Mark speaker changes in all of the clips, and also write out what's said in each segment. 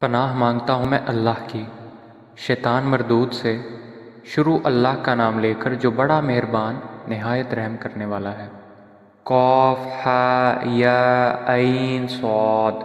Speaker 1: پناہ مانگتا ہوں میں اللہ کی شیطان مردود سے۔ شروع اللہ کا نام لے کر جو بڑا مہربان نہایت رحم کرنے والا ہے۔ قاف ہا یا عین صاد۔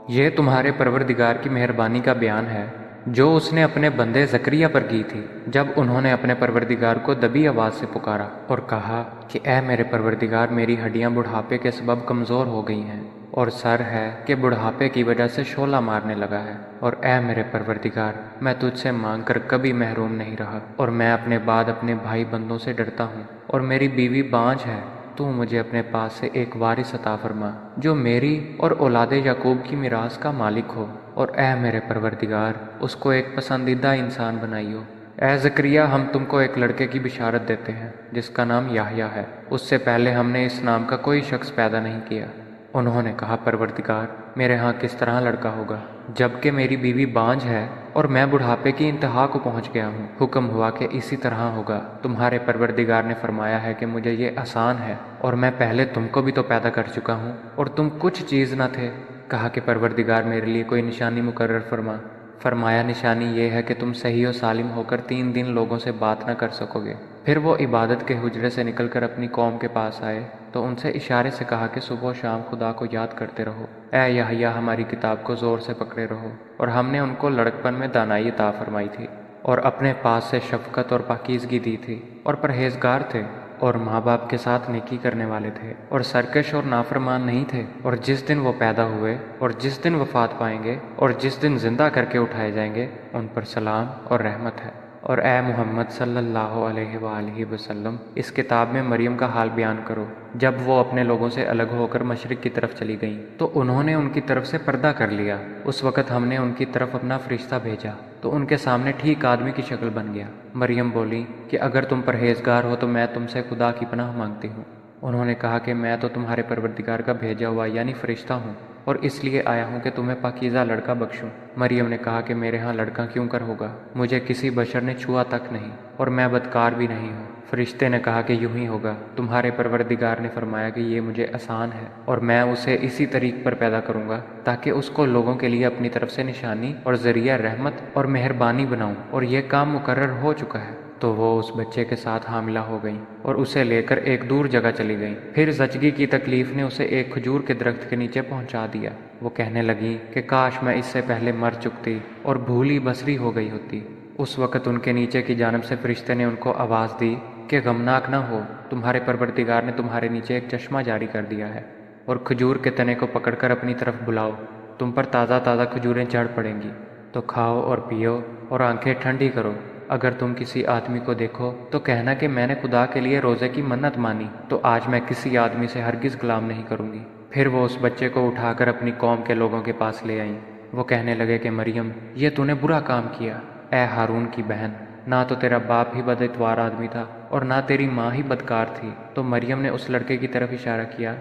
Speaker 1: یہ تمہارے پروردگار کی مہربانی کا بیان ہے جو اس نے اپنے بندے زکریا پر کی تھی جب انہوں نے اپنے پروردگار کو دبی آواز سے پکارا اور کہا کہ اے میرے پروردگار، میری ہڈیاں بڑھاپے کے سبب کمزور ہو گئی ہیں اور سر ہے کہ بڑھاپے کی وجہ سے شعلہ مارنے لگا ہے، اور اے میرے پروردگار، میں تجھ سے مانگ کر کبھی محروم نہیں رہا، اور میں اپنے بعد اپنے بھائی بندوں سے ڈرتا ہوں، اور میری بیوی بانجھ ہے۔ تو مجھے اپنے پاس سے ایک وارث عطا فرما جو میری اور اولاد یعقوب کی میراث کا مالک ہو، اور اے میرے پروردگار، اس کو ایک پسندیدہ انسان بنائیو۔ اے زکریا، ہم تم کو ایک لڑکے کی بشارت دیتے ہیں جس کا نام یحییٰ ہے۔ اس سے پہلے ہم نے اس نام کا کوئی شخص پیدا نہیں کیا۔ انہوں نے کہا، پروردگار، میرے ہاں کس طرح لڑکا ہوگا جبکہ میری بیوی بانجھ ہے اور میں بڑھاپے کی انتہا کو پہنچ گیا ہوں۔ حکم ہوا کہ اسی طرح ہوگا۔ تمہارے پروردگار نے فرمایا ہے کہ مجھے یہ آسان ہے، اور میں پہلے تم کو بھی تو پیدا کر چکا ہوں اور تم کچھ چیز نہ تھے۔ کہا کہ پروردگار، میرے لیے کوئی نشانی مقرر فرما۔ فرمایا، نشانی یہ ہے کہ تم صحیح و سالم ہو کر 3 دن لوگوں سے بات نہ کر سکو گے۔ پھر وہ عبادت کے حجرے سے نکل کر اپنی قوم کے پاس آئے تو ان سے اشارے سے کہا کہ صبح و شام خدا کو یاد کرتے رہو۔ اے یحییٰ، ہماری کتاب کو زور سے پکڑے رہو۔ اور ہم نے ان کو لڑکپن میں دانائی عطا فرمائی تھی، اور اپنے پاس سے شفقت اور پاکیزگی دی تھی، اور پرہیزگار تھے، اور ماں باپ کے ساتھ نیکی کرنے والے تھے، اور سرکش اور نافرمان نہیں تھے۔ اور جس دن وہ پیدا ہوئے اور جس دن وفات پائیں گے اور جس دن زندہ کر کے اٹھائے جائیں گے، ان پر سلام اور رحمت ہے۔ اور اے محمد صلی اللہ علیہ وآلہ وسلم، اس کتاب میں مریم کا حال بیان کرو۔ جب وہ اپنے لوگوں سے الگ ہو کر مشرق کی طرف چلی گئیں تو انہوں نے ان کی طرف سے پردہ کر لیا۔ اس وقت ہم نے ان کی طرف اپنا فرشتہ بھیجا تو ان کے سامنے ٹھیک آدمی کی شکل بن گیا۔ مریم بولی کہ اگر تم پرہیزگار ہو تو میں تم سے خدا کی پناہ مانگتی ہوں۔ انہوں نے کہا کہ میں تو تمہارے پروردگار کا بھیجا ہوا یعنی فرشتہ ہوں، اور اس لیے آیا ہوں کہ تمہیں پاکیزہ لڑکا بخشوں۔ مریم نے کہا کہ میرے ہاں لڑکا کیوں کر ہوگا؟ مجھے کسی بشر نے چھوا تک نہیں، اور میں بدکار بھی نہیں ہوں۔ فرشتے نے کہا کہ یوں ہی ہوگا، تمہارے پروردگار نے فرمایا کہ یہ مجھے آسان ہے، اور میں اسے اسی طریق پر پیدا کروں گا تاکہ اس کو لوگوں کے لیے اپنی طرف سے نشانی اور ذریعہ رحمت اور مہربانی بناؤں، اور یہ کام مقرر ہو چکا ہے۔ تو وہ اس بچے کے ساتھ حاملہ ہو گئیں اور اسے لے کر ایک دور جگہ چلی گئیں۔ پھر زچگی کی تکلیف نے اسے ایک کھجور کے درخت کے نیچے پہنچا دیا۔ وہ کہنے لگیں کہ کاش میں اس سے پہلے مر چکتی اور بھولی بسری ہو گئی ہوتی۔ اس وقت ان کے نیچے کی جانب سے فرشتے نے ان کو آواز دی کہ غمناک نہ ہو، تمہارے پروردگار نے تمہارے نیچے ایک چشمہ جاری کر دیا ہے، اور کھجور کے تنے کو پکڑ کر اپنی طرف بلاؤ، تم پر تازہ تازہ کھجوریں چڑھ پڑیں گی، تو کھاؤ اور پیو اور آنکھیں ٹھنڈی کرو۔ اگر تم کسی آدمی کو دیکھو تو کہنا کہ میں نے خدا کے لیے روزے کی منت مانی، تو آج میں کسی آدمی سے ہرگز غلام نہیں کروں گی۔ پھر وہ اس بچے کو اٹھا کر اپنی قوم کے لوگوں کے پاس لے آئیں۔ وہ کہنے لگے کہ مریم، یہ تو نے برا کام کیا۔ اے ہارون کی بہن، نہ تو تیرا باپ ہی بد اتوار آدمی تھا اور نہ تیری ماں ہی بدکار تھی۔ تو مریم نے اس لڑکے کی طرف اشارہ کیا۔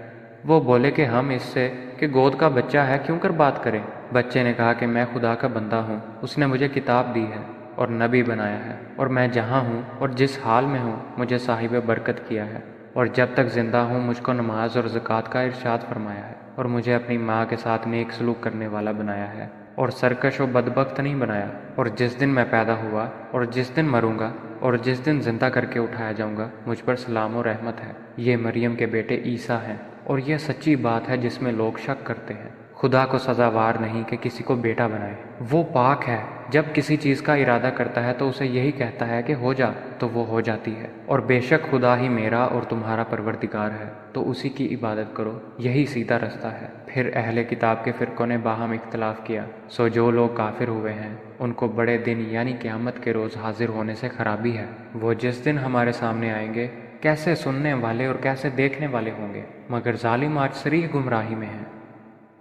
Speaker 1: وہ بولے کہ ہم اس سے کہ گود کا بچہ ہے کیوں کر بات کریں؟ بچے نے کہا کہ میں خدا کا بندہ ہوں، اس نے مجھے کتاب دی ہے اور نبی بنایا ہے، اور میں جہاں ہوں اور جس حال میں ہوں مجھے صاحب برکت کیا ہے، اور جب تک زندہ ہوں مجھ کو نماز اور زکوٰۃ کا ارشاد فرمایا ہے، اور مجھے اپنی ماں کے ساتھ نیک سلوک کرنے والا بنایا ہے، اور سرکش و بدبخت نہیں بنایا۔ اور جس دن میں پیدا ہوا اور جس دن مروں گا اور جس دن زندہ کر کے اٹھایا جاؤں گا، مجھ پر سلام و رحمت ہے۔ یہ مریم کے بیٹے عیسیٰ ہیں، اور یہ سچی بات ہے جس میں لوگ شک کرتے ہیں۔ خدا کو سزاوار نہیں کہ کسی کو بیٹا بنائے۔ وہ پاک ہے، جب کسی چیز کا ارادہ کرتا ہے تو اسے یہی کہتا ہے کہ ہو جا، تو وہ ہو جاتی ہے۔ اور بے شک خدا ہی میرا اور تمہارا پروردگار ہے، تو اسی کی عبادت کرو، یہی سیدھا رستہ ہے۔ پھر اہل کتاب کے فرقوں نے باہم اختلاف کیا، سو جو لوگ کافر ہوئے ہیں ان کو بڑے دن یعنی قیامت کے روز حاضر ہونے سے خرابی ہے۔ وہ جس دن ہمارے سامنے آئیں گے کیسے سننے والے اور کیسے دیکھنے والے ہوں گے، مگر ظالم آج صریح گمراہی میں ہیں۔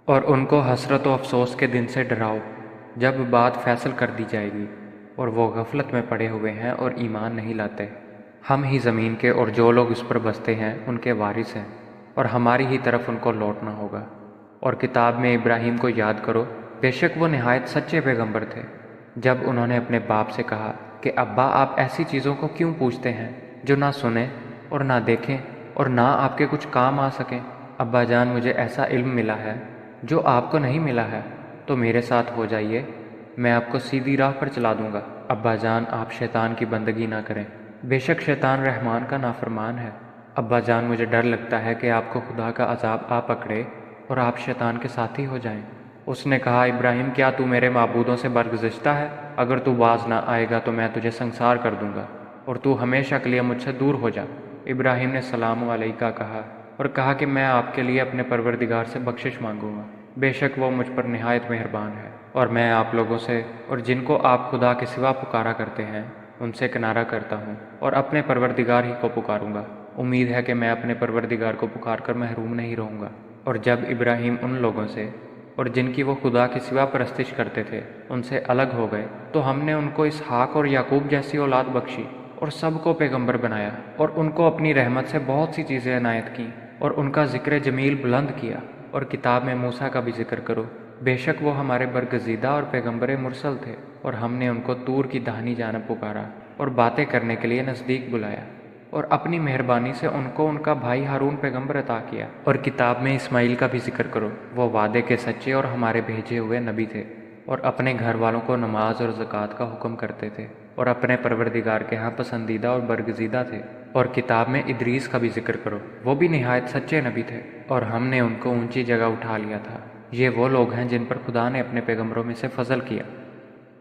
Speaker 1: اور ان کو حسرت و افسوس کے دن سے ڈراؤ جب بات فیصل کر دی جائے گی، اور وہ غفلت میں پڑے ہوئے ہیں اور ایمان نہیں لاتے۔ ہم ہی زمین کے اور جو لوگ اس پر بستے ہیں ان کے وارث ہیں، اور ہماری ہی طرف ان کو لوٹنا ہوگا۔ اور کتاب میں ابراہیم کو یاد کرو، بے شک وہ نہایت سچے پیغمبر تھے۔ جب انہوں نے اپنے باپ سے کہا کہ ابا، آپ ایسی چیزوں کو کیوں پوچھتے ہیں جو نہ سنیں اور نہ دیکھیں اور نہ آپ کے کچھ کام آ سکیں؟ ابا جان، مجھے ایسا علم ملا ہے جو آپ کو نہیں ملا ہے، تو میرے ساتھ ہو جائیے، میں آپ کو سیدھی راہ پر چلا دوں گا۔ ابا جان، آپ شیطان کی بندگی نہ کریں، بے شک شیطان رحمان کا نافرمان ہے۔ ابا جان، مجھے ڈر لگتا ہے کہ آپ کو خدا کا عذاب آ پکڑے اور آپ شیطان کے ساتھی ہو جائیں۔ اس نے کہا، ابراہیم، کیا تو میرے معبودوں سے برگزشتہ ہے؟ اگر تو باز نہ آئے گا تو میں تجھے سنسار کر دوں گا اور تو ہمیشہ کے لیے مجھ سے دور ہو جا۔ ابراہیم نے سلام علیکہ کہا اور کہا کہ میں آپ کے لیے اپنے پروردگار سے بخشش مانگوں گا، بے شک وہ مجھ پر نہایت مہربان ہے، اور میں آپ لوگوں سے اور جن کو آپ خدا کے سوا پکارا کرتے ہیں ان سے کنارہ کرتا ہوں اور اپنے پروردگار ہی کو پکاروں گا۔ امید ہے کہ میں اپنے پروردگار کو پکار کر محروم نہیں رہوں گا۔ اور جب ابراہیم ان لوگوں سے اور جن کی وہ خدا کے سوا پرستش کرتے تھے ان سے الگ ہو گئے تو ہم نے ان کو اسحاق اور یعقوب جیسی اولاد بخشی اور سب کو پیغمبر بنایا، اور ان کو اپنی رحمت سے بہت سی چیزیں عنایت کیں اور ان کا ذکر جمیل بلند کیا۔ اور کتاب میں موسیٰ کا بھی ذکر کرو، بے شک وہ ہمارے برگزیدہ اور پیغمبر مرسل تھے، اور ہم نے ان کو طور کی داہنی جانب پکارا اور باتیں کرنے کے لیے نزدیک بلایا، اور اپنی مہربانی سے ان کو ان کا بھائی ہارون پیغمبر عطا کیا۔ اور کتاب میں اسماعیل کا بھی ذکر کرو، وہ وعدے کے سچے اور ہمارے بھیجے ہوئے نبی تھے، اور اپنے گھر والوں کو نماز اور زکوٰۃ کا حکم کرتے تھے، اور اپنے پروردگار کے ہاں پسندیدہ اور برگزیدہ تھے۔ اور کتاب میں ادریس کا بھی ذکر کرو، وہ بھی نہایت سچے نبی تھے، اور ہم نے ان کو اونچی جگہ اٹھا لیا تھا۔ یہ وہ لوگ ہیں جن پر خدا نے اپنے پیغمبروں میں سے فضل کیا،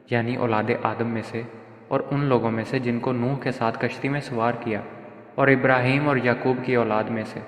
Speaker 1: یعنی اولاد آدم میں سے، اور ان لوگوں میں سے جن کو نوح کے ساتھ کشتی میں سوار کیا، اور ابراہیم اور یعقوب کی اولاد میں سے،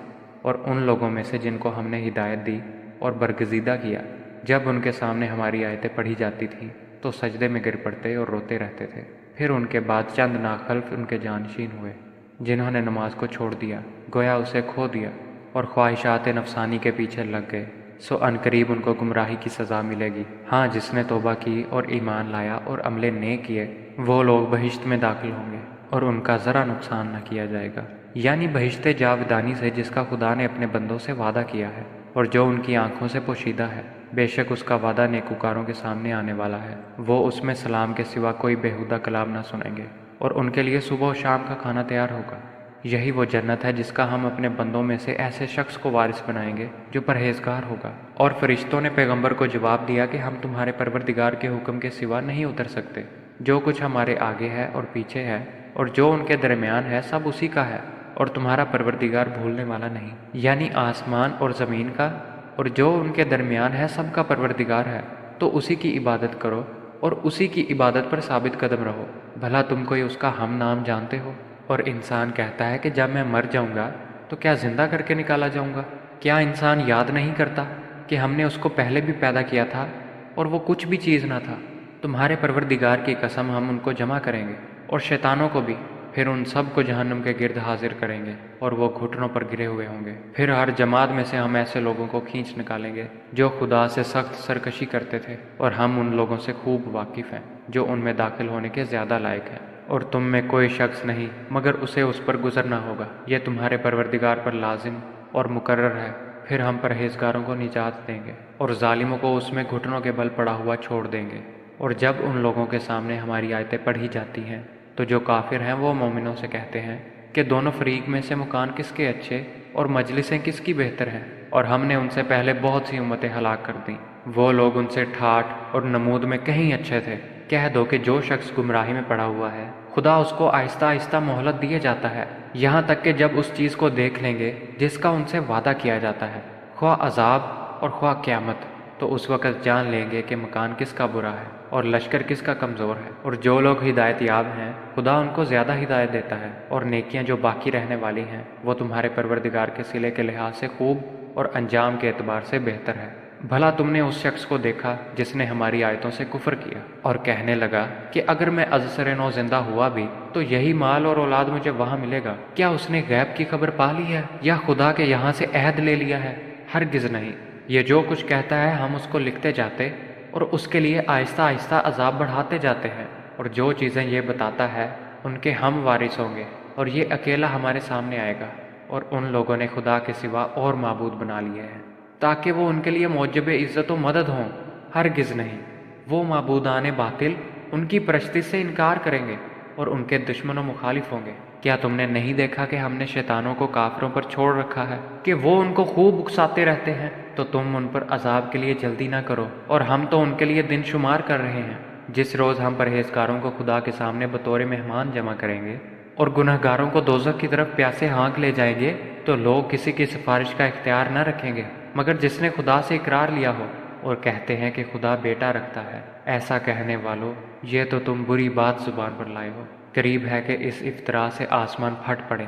Speaker 1: اور ان لوگوں میں سے جن کو ہم نے ہدایت دی اور برگزیدہ کیا۔ جب ان کے سامنے ہماری آیتیں پڑھی جاتی تھیں تو سجدے میں گر پڑتے اور روتے رہتے تھے۔ پھر ان کے بعد چند ناخلف ان کے جانشین ہوئے جنہوں نے نماز کو چھوڑ دیا، گویا اسے کھو دیا، اور خواہشات نفسانی کے پیچھے لگ گئے، سو عنقریب ان کو گمراہی کی سزا ملے گی۔ ہاں، جس نے توبہ کی اور ایمان لایا اور عمل نیک کیے، وہ لوگ بہشت میں داخل ہوں گے اور ان کا ذرا نقصان نہ کیا جائے گا، یعنی بہشت جاودانی سے جس کا خدا نے اپنے بندوں سے وعدہ کیا ہے اور جو ان کی آنکھوں سے پوشیدہ ہے۔ بے شک اس کا وعدہ نیکوکاروں کے سامنے آنے والا ہے، وہ اس میں سلام کے سوا کوئی بیہودہ کلام نہ سنیں گے، اور ان کے لیے صبح و شام کا کھانا تیار ہوگا۔ یہی وہ جنت ہے جس کا ہم اپنے بندوں میں سے ایسے شخص کو وارث بنائیں گے جو پرہیزگار ہوگا۔ اور فرشتوں نے پیغمبر کو جواب دیا کہ ہم تمہارے پروردگار کے حکم کے سوا نہیں اتر سکتے، جو کچھ ہمارے آگے ہے اور پیچھے ہے اور جو ان کے درمیان ہے سب اسی کا ہے، اور تمہارا پروردگار بھولنے والا نہیں، یعنی آسمان اور زمین کا اور جو ان کے درمیان ہے سب کا پروردگار ہے، تو اسی کی عبادت کرو اور اسی کی عبادت پر ثابت قدم رہو۔ بھلا تم کوئی اس کا ہم نام جانتے ہو؟ اور انسان کہتا ہے کہ جب میں مر جاؤں گا تو کیا زندہ کر کے نکالا جاؤں گا؟ کیا انسان یاد نہیں کرتا کہ ہم نے اس کو پہلے بھی پیدا کیا تھا اور وہ کچھ بھی چیز نہ تھا؟ تمہارے پروردگار کی قسم، ہم ان کو جمع کریں گے اور شیطانوں کو بھی، پھر ان سب کو جہنم کے گرد حاضر کریں گے اور وہ گھٹنوں پر گرے ہوئے ہوں گے۔ پھر ہر جماعت میں سے ہم ایسے لوگوں کو کھینچ نکالیں گے جو خدا سے سخت سرکشی کرتے تھے، اور ہم ان لوگوں سے خوب واقف ہیں جو ان میں داخل ہونے کے زیادہ لائق ہیں۔ اور تم میں کوئی شخص نہیں مگر اسے اس پر گزرنا ہوگا، یہ تمہارے پروردگار پر لازم اور مقرر ہے۔ پھر ہم پرہیزگاروں کو نجات دیں گے اور ظالموں کو اس میں گھٹنوں کے بل پڑا ہوا چھوڑ دیں گے۔ اور جب ان لوگوں کے سامنے ہماری آیتیں پڑھی جاتی ہیں تو جو کافر ہیں وہ مومنوں سے کہتے ہیں کہ دونوں فریق میں سے مکان کس کے اچھے اور مجلسیں کس کی بہتر ہیں، اور ہم نے ان سے پہلے بہت سی امتیں ہلاک کر دیں، وہ لوگ ان سے ٹھاٹھ اور نمود میں کہیں اچھے تھے۔ کہہ دو کہ جو شخص گمراہی میں پڑا ہوا ہے خدا اس کو آہستہ آہستہ مہلت دیے جاتا ہے، یہاں تک کہ جب اس چیز کو دیکھ لیں گے جس کا ان سے وعدہ کیا جاتا ہے، خواہ عذاب اور خواہ قیامت، تو اس وقت جان لیں گے کہ مکان کس کا برا ہے اور لشکر کس کا کمزور ہے۔ اور جو لوگ ہدایت یاب ہیں خدا ان کو زیادہ ہدایت دیتا ہے، اور نیکیاں جو باقی رہنے والی ہیں وہ تمہارے پروردگار کے صلے کے لحاظ سے خوب اور انجام کے اعتبار سے بہتر ہے۔ بھلا تم نے اس شخص کو دیکھا جس نے ہماری آیتوں سے کفر کیا اور کہنے لگا کہ اگر میں از سر نو زندہ ہوا بھی تو یہی مال اور اولاد مجھے وہاں ملے گا؟ کیا اس نے غیب کی خبر پا لی ہے یا خدا کے یہاں سے عہد لے لیا ہے؟ ہرگز نہیں، یہ جو کچھ کہتا ہے ہم اس کو لکھتے جاتے اور اس کے لیے آہستہ آہستہ عذاب بڑھاتے جاتے ہیں، اور جو چیزیں یہ بتاتا ہے ان کے ہم وارث ہوں گے، اور یہ اکیلا ہمارے سامنے آئے گا۔ اور ان لوگوں نے خدا کے سوا اور معبود بنا لیے ہیں تاکہ وہ ان کے لیے موجب عزت و مدد ہوں، ہرگز نہیں، وہ معبودان باطل ان کی پرستی سے انکار کریں گے اور ان کے دشمن و مخالف ہوں گے۔ کیا تم نے نہیں دیکھا کہ ہم نے شیطانوں کو کافروں پر چھوڑ رکھا ہے کہ وہ ان کو خوب اکساتے رہتے ہیں؟ تو تم ان پر عذاب کے لیے جلدی نہ کرو، اور ہم تو ان کے لیے دن شمار کر رہے ہیں۔ جس روز ہم پرہیزگاروں کو خدا کے سامنے بطور مہمان جمع کریں گے اور گناہ گاروں کو دوزخ کی طرف پیاسے ہانک لے جائیں گے، تو لوگ کسی کی سفارش کا اختیار نہ رکھیں گے مگر جس نے خدا سے اقرار لیا ہو، اور کہتے ہیں کہ خدا بیٹا رکھتا ہے۔ ایسا کہنے والو، یہ تو تم بری بات زبان پر لائے ہو۔ قریب ہے کہ اس افطرا سے آسمان پھٹ پڑے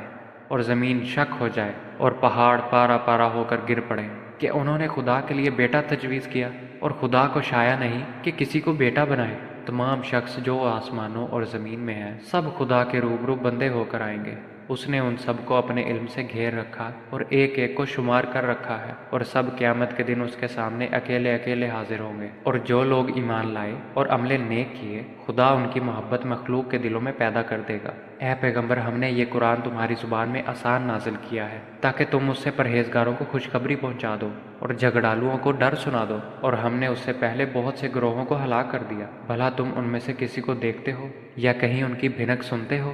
Speaker 1: اور زمین شک ہو جائے اور پہاڑ پارا پارا ہو کر گر پڑے، کہ انہوں نے خدا کے لیے بیٹا تجویز کیا، اور خدا کو شایع نہیں کہ کسی کو بیٹا بنائے۔ تمام شخص جو آسمانوں اور زمین میں ہیں سب خدا کے روبرو بندے ہو کر آئیں گے۔ اس نے ان سب کو اپنے علم سے گھیر رکھا اور ایک ایک کو شمار کر رکھا ہے، اور سب قیامت کے دن اس کے سامنے اکیلے اکیلے حاضر ہوں گے۔ اور جو لوگ ایمان لائے اور عمل نیک کیے، خدا ان کی محبت مخلوق کے دلوں میں پیدا کر دے گا۔ اے پیغمبر، ہم نے یہ قرآن تمہاری زبان میں آسان نازل کیا ہے تاکہ تم اس سے پرہیزگاروں کو خوشخبری پہنچا دو اور جھگڑالوؤں کو ڈر سنا دو، اور ہم نے اس سے پہلے بہت سے گروہوں کو ہلاک کر دیا۔ بھلا تم ان میں سے کسی کو دیکھتے ہو یا کہیں ان کی بھنک سنتے ہو؟